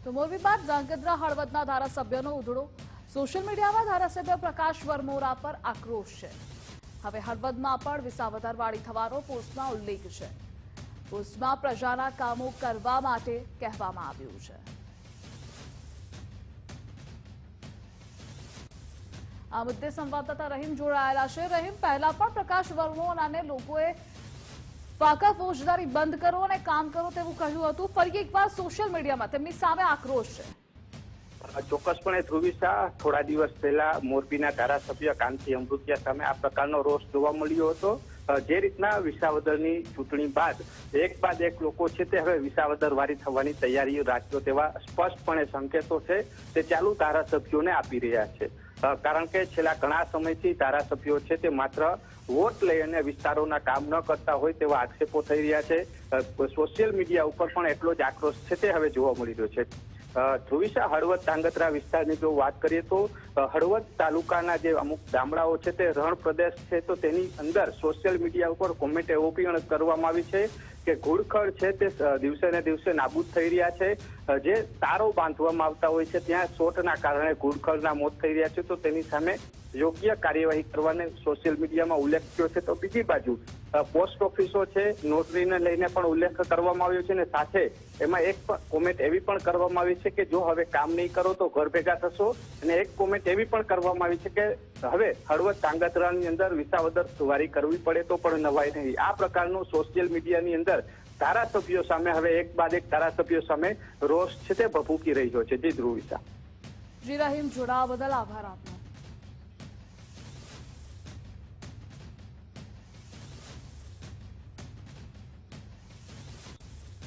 તો મોરબી બાદ ધાંગધ્રા હળવદના ધારાસભ્યનો ઉધડો સોશિયલ મીડિયામાં ધારાસભ્ય પ્રકાશ વરમોરા પર આક્રોશ છે। હવે હળવદમાં પણ વિસાવદરવાળી થવાનો પોસ્ટમાં ઉલ્લેખ છે। પોસ્ટમાં પ્રજાના કામો કરવા માટે કહેવામાં આવ્યું છે। આ મુદ્દે સંવાદદાતા રહીમ જોડાયેલા છે। રહીમ, પહેલા પણ પ્રકાશ વરમોરાને લોકોએ ફાકા ફોજદારી બંધ કરો અને કામ કરો તેવું કહ્યું હતું। ફરી એકવાર સોશિયલ મીડિયામાં તેમની સામે આક્રોશ છે। ચોક્કસપણે ધ્રુવી શાહ થોડા દિવસ પહેલા મોરબીના ધારાસભ્ય કાંતિ અમૃતિયા સામે આ પ્રકારનો રોષ જોવા મળ્યો હતો। જે રીતના વિસાવદરની ચૂંટણી બાદ એક લોકો છે તે હવે વિસાવદરવાળી થવાની તૈયારીઓ રાખજો તેવા સ્પષ્ટપણે સંકેતો છે તે ચાલુ ધારાસભ્યોને આપી રહ્યા છે। કારણ કે છેલ્લા ઘણા સમયથી ધારાસભ્યો છે તે માત્ર વોટ લઈ અને વિસ્તારોના કામ ન કરતા હોય તેવા આક્ષેપો થઈ રહ્યા છે। સોશિયલ મીડિયા ઉપર પણ એટલો જ આક્રોશ છે તે હવે જોવા મળી રહ્યો છે। ધ્રુવી શાહ હળવદ ધાંગધ્રા વિસ્તારની જો વાત કરીએ તો હળવદ તાલુકાના જે અમુક ગામડાઓ છે તે રણ પ્રદેશ છે તો તેની અંદર સોશિયલ મીડિયા ઉપર કોમેન્ટ એવો પણ કરવામાં આવી છે કે ઘુડખર છે તે દિવસે ને દિવસે નાબૂદ થઈ રહ્યા છે। જે તારો બાંધવામાં આવતા હોય છે ત્યાં શોર્ટના કારણે ઘુડખરના મોત થઈ રહ્યા છે તો તેની સામે યોગ્ય કાર્યવાહી કરવાને સોશિયલ મીડિયામાં ઉલ્લેખ થયો છે। તો બીજી બાજુ પોસ્ટ ઓફિસો છે નોટરીને લઈને પણ ઉલ્લેખ કરવામાં આવ્યો છે અને સાથે એમાં એક કોમેન્ટ એવી પણ કરવામાં આવી છે કે જો હવે કામ નહીં કરો તો ઘર ભેગા થશો, અને એક કોમેન્ટ એવી પણ કરવામાં આવી છે કે હવે હળવદ ધાંગધ્રાની અંદર વિસાવદર વારી કરવી પડે તો પણ નવાય નહીં। આ પ્રકારનું સોશિયલ મીડિયાની અંદર ધારાસભ્યો સામે હવે એક બાદ એક ધારાસભ્યો સામે રોષ છે તે ભભૂકી રહ્યો છે। જી ધ્રુવી શાહ। જી રહીમ, જોડાવા બદલ આભાર આપનો।